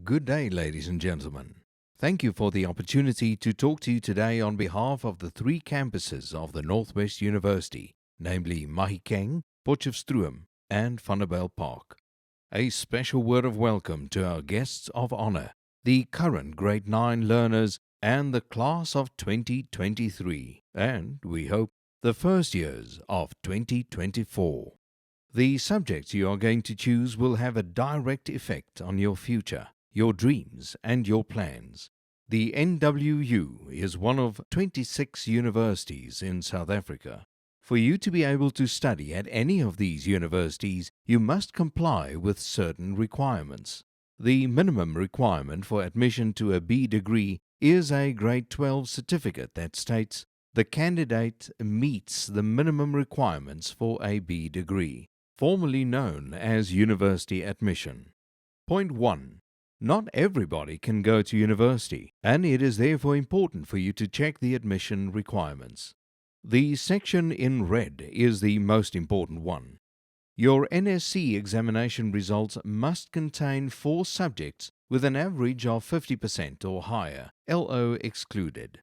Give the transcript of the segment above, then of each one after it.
Good day, ladies and gentlemen. Thank you for the opportunity to talk to you today on behalf of the three campuses of the Northwest University, namely Mahikeng, Potchefstroom, and Vanderbijl Park. A special word of welcome to our guests of honor, the current Grade 9 learners and the class of 2023, and, we hope, the first years of 2024. The subjects you are going to choose will have a direct effect on your future, your dreams, and your plans. The NWU is one of 26 universities in South Africa. For you to be able to study at any of these universities, you must comply with certain requirements. The minimum requirement for admission to a B degree is a Grade 12 certificate that states the candidate meets the minimum requirements for a B degree, formerly known as university admission. Point 1. Not everybody can go to university, and it is therefore important for you to check the admission requirements. The section in red is the most important one. Your NSC examination results must contain 4 subjects with an average of 50% or higher, LO excluded.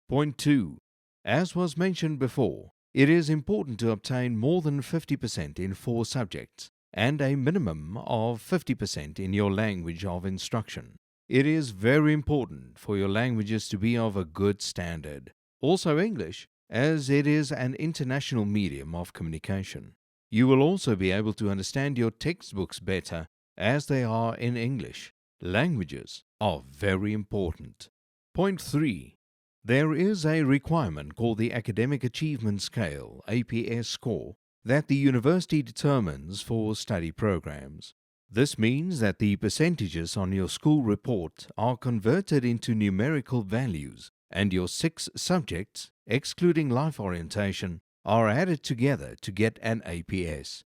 Point 2. As was mentioned before, it is important to obtain more than 50% in 4 subjects and a minimum of 50% in your language of instruction. It is very important for your languages to be of a good standard. Also English, as it is an international medium of communication. You will also be able to understand your textbooks better as they are in English. Languages are very important. Point 3. There is a requirement called the Academic Achievement Scale, APS score, that the university determines for study programs. This means that the percentages on your school report are converted into numerical values, and your 6 subjects, excluding life orientation, are added together to get an APS.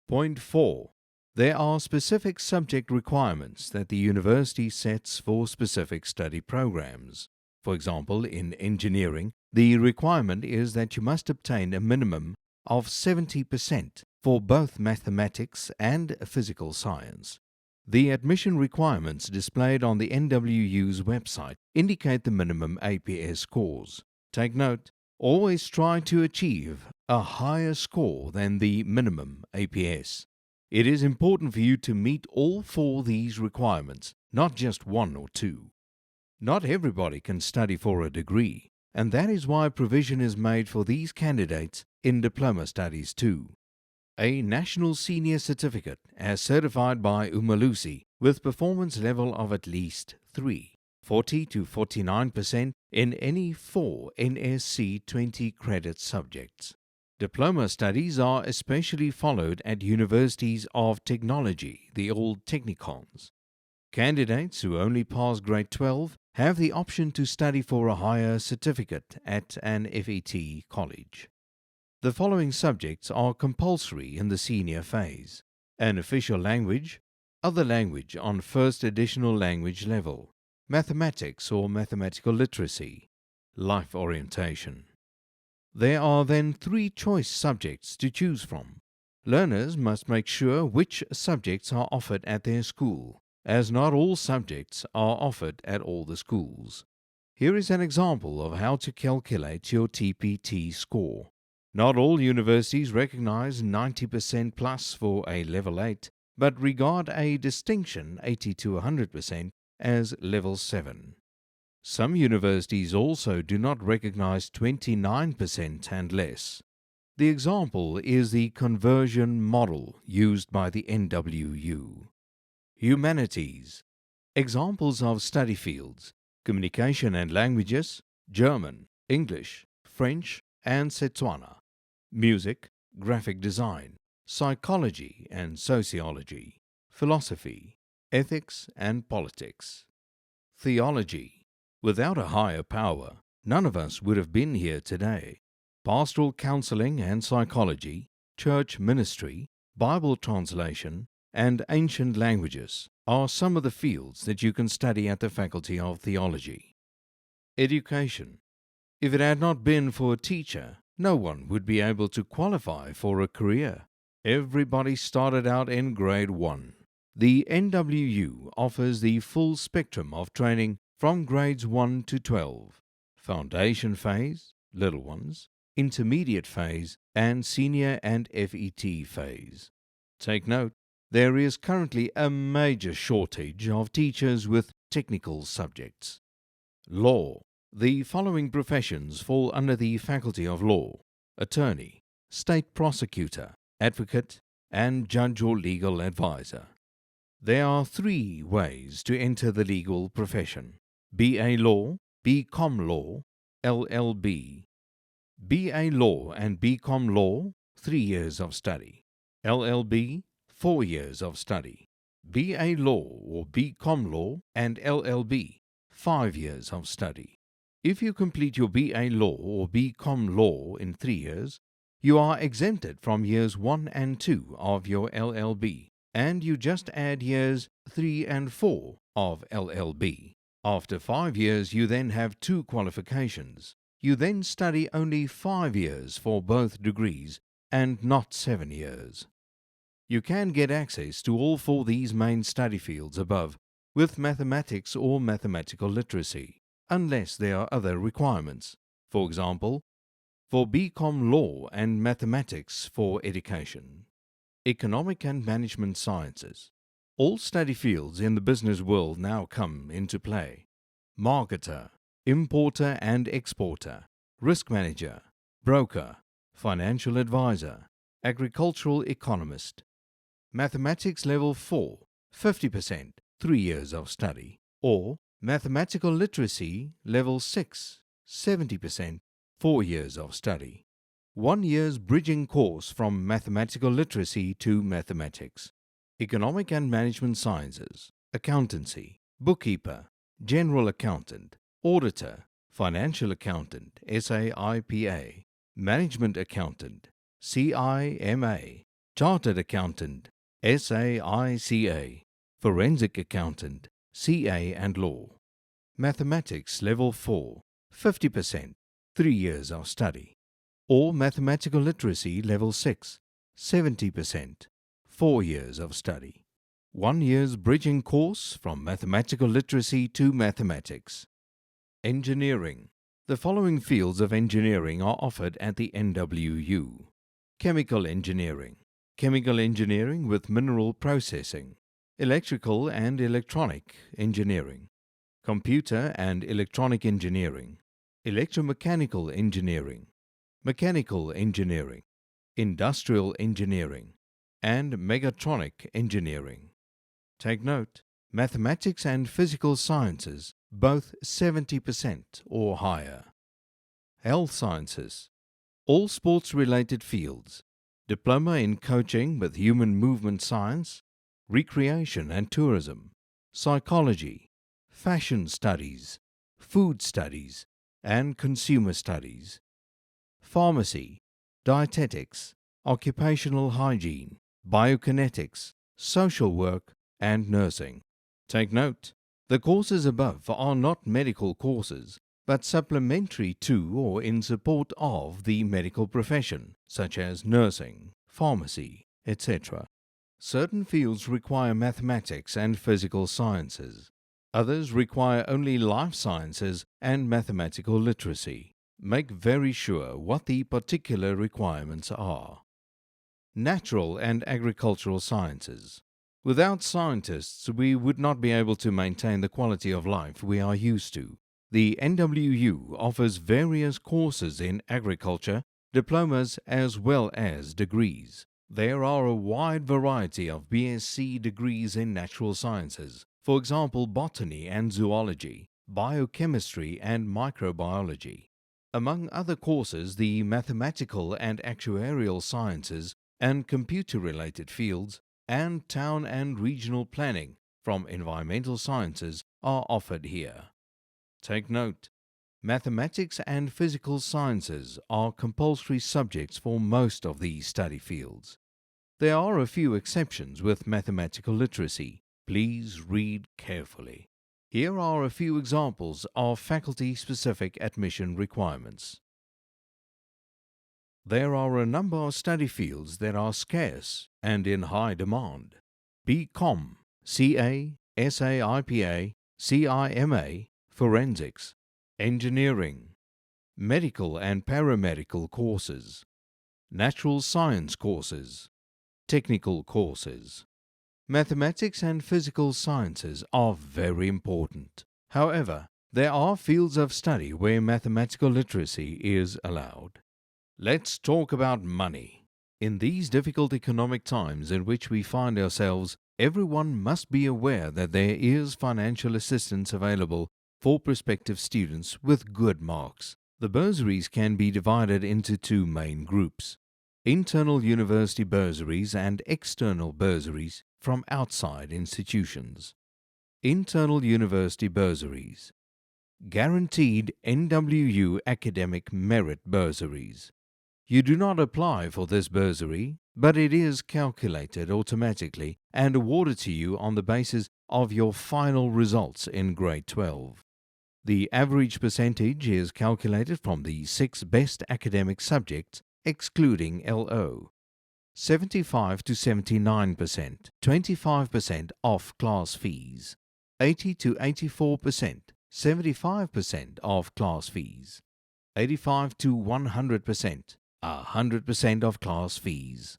Point 4. There are specific subject requirements that the university sets for specific study programs. For example, in engineering, the requirement is that you must obtain a minimum of 70% for both mathematics and physical science. The admission requirements displayed on the NWU's website indicate the minimum APS scores. Take note, always try to achieve a higher score than the minimum APS. It is important for you to meet all 4 these requirements, not just 1 or 2. Not everybody can study for a degree, and that is why provision is made for these candidates in diploma studies too. A National Senior Certificate as certified by Umalusi with performance level of at least 3, 40 to 49% in any 4 NSC 20 credit subjects. Diploma studies are especially followed at universities of technology, the old technikons. Candidates who only pass grade 12 have the option to study for a higher certificate at an FET college. The following subjects are compulsory in the senior phase: an official language, other language on first additional language level, mathematics or mathematical literacy, life orientation. There are then 3 choice subjects to choose from. Learners must make sure which subjects are offered at their school, as not all subjects are offered at all the schools. Here is an example of how to calculate your TPT score. Not all universities recognize 90% plus for a level 8, but regard a distinction 80 to 100% as level 7. Some universities also do not recognize 29% and less. The example is the conversion model used by the NWU. Humanities. Examples of study fields: communication and languages, German, English, French, and Setswana. Music, graphic design, psychology and sociology, philosophy, ethics and politics. Theology. Without a higher power, none of us would have been here today. Pastoral counseling and psychology, church ministry, Bible translation, and ancient languages are some of the fields that you can study at the Faculty of Theology. Education. If it had not been for a teacher, no one would be able to qualify for a career. Everybody started out in grade 1. The NWU offers the full spectrum of training from grades 1 to 12, foundation phase, little ones, intermediate phase, and senior and FET phase. Take note, there is currently a major shortage of teachers with technical subjects. Law. The following professions fall under the Faculty of Law: attorney, state prosecutor, advocate, and judge or legal advisor. There are 3 ways to enter the legal profession: BA Law, BCom Law, LLB. BA Law and BCom Law, 3 years of study. LLB, 4 years of study. BA Law or BCom Law and LLB, 5 years of study. If you complete your BA Law or BCom Law in 3 years, you are exempted from years 1 and 2 of your LLB, and you just add years 3 and 4 of LLB. After 5 years, you then have 2 qualifications. You then study only 5 years for both degrees and not 7 years. You can get access to all 4 these main study fields above with mathematics or mathematical literacy, unless there are other requirements. For example, for BCom Law and Mathematics for Education. Economic and Management Sciences. All study fields in the business world now come into play: marketer, importer and exporter, risk manager, broker, financial advisor, agricultural economist. Mathematics level 4, 50%, 3 years of study, or mathematical literacy level 6, 70%, 4 years of study. 1 year's bridging course from mathematical literacy to mathematics. Economic and Management Sciences, accountancy, bookkeeper, general accountant, auditor, financial accountant, SAIPA, management accountant, CIMA, chartered accountant, SAICA, forensic accountant, CA and law. Mathematics level 4, 50%, 3 years of study, or mathematical literacy level 6, 70%, 4 years of study. 1 year's bridging course from mathematical literacy to mathematics. Engineering. The following fields of engineering are offered at the NWU. Chemical engineering. Chemical engineering with mineral processing. Electrical and electronic engineering. Computer and electronic engineering. Electromechanical engineering. Mechanical engineering. Industrial engineering. And mechatronic engineering. Take note, mathematics and physical sciences, both 70% or higher. Health sciences. All sports-related fields. Diploma in coaching with human movement science, recreation and tourism, psychology, fashion studies, food studies, and consumer studies. Pharmacy, dietetics, occupational hygiene, biokinetics, social work, and nursing. Take note, the courses above are not medical courses, but supplementary to or in support of the medical profession, such as nursing, pharmacy, etc. Certain fields require mathematics and physical sciences. Others require only life sciences and mathematical literacy. Make very sure what the particular requirements are. Natural and agricultural sciences. Without scientists, we would not be able to maintain the quality of life we are used to. The NWU offers various courses in agriculture, diplomas as well as degrees. There are a wide variety of BSc degrees in natural sciences, for example botany and zoology, biochemistry and microbiology. Among other courses, the mathematical and actuarial sciences and computer-related fields and town and regional planning from environmental sciences are offered here. Take note, mathematics and physical sciences are compulsory subjects for most of these study fields. There are a few exceptions with mathematical literacy. Please read carefully. Here are a few examples of faculty-specific admission requirements. There are a number of study fields that are scarce and in high demand. BCom CA, SAIPA, CIMA, Forensics, Engineering, Medical and Paramedical courses, Natural Science courses, Technical courses. Mathematics and physical sciences are very important. However, there are fields of study where mathematical literacy is allowed. Let's talk about money. In these difficult economic times in which we find ourselves, everyone must be aware that there is financial assistance available for prospective students with good marks. The bursaries can be divided into two main groups: internal university bursaries and external bursaries from outside institutions. Internal university bursaries. Guaranteed NWU academic merit bursaries. You do not apply for this bursary, but it is calculated automatically and awarded to you on the basis of your final results in grade 12. The average percentage is calculated from the 6 best academic subjects, excluding LO. 75 to 79%, 25% off class fees. 80 to 84%, 75% off class fees. 85 to 100%, 100% of class fees.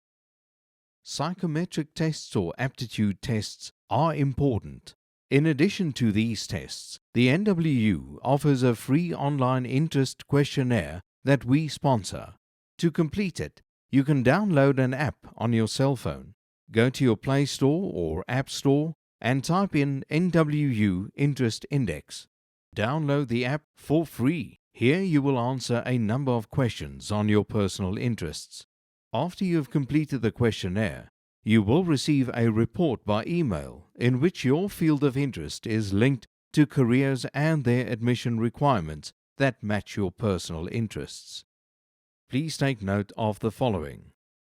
Psychometric tests or aptitude tests are important. In addition to these tests, the NWU offers a free online interest questionnaire that we sponsor. To complete it, you can download an app on your cell phone. Go to your Play Store or App Store and type in NWU Interest Index. Download the app for free. Here you will answer a number of questions on your personal interests. After you have completed the questionnaire, you will receive a report by email in which your field of interest is linked to careers and their admission requirements that match your personal interests. Please take note of the following.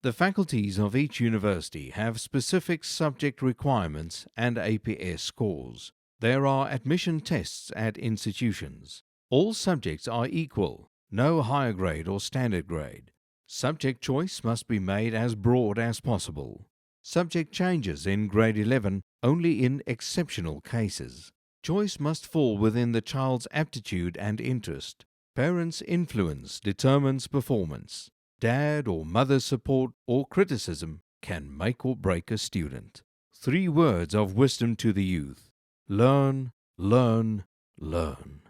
The faculties of each university have specific subject requirements and APS scores. There are admission tests at institutions. All subjects are equal, no higher grade or standard grade. Subject choice must be made as broad as possible. Subject changes in grade 11 only in exceptional cases. Choice must fall within the child's aptitude and interest. Parents' influence determines performance. Dad or mother's support or criticism can make or break a student. 3 words of wisdom to the youth: learn, learn, learn.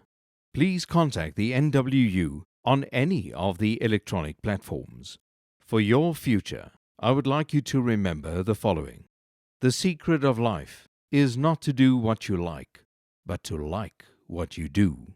Please contact the NWU on any of the electronic platforms. For your future, I would like you to remember the following. The secret of life is not to do what you like, but to like what you do.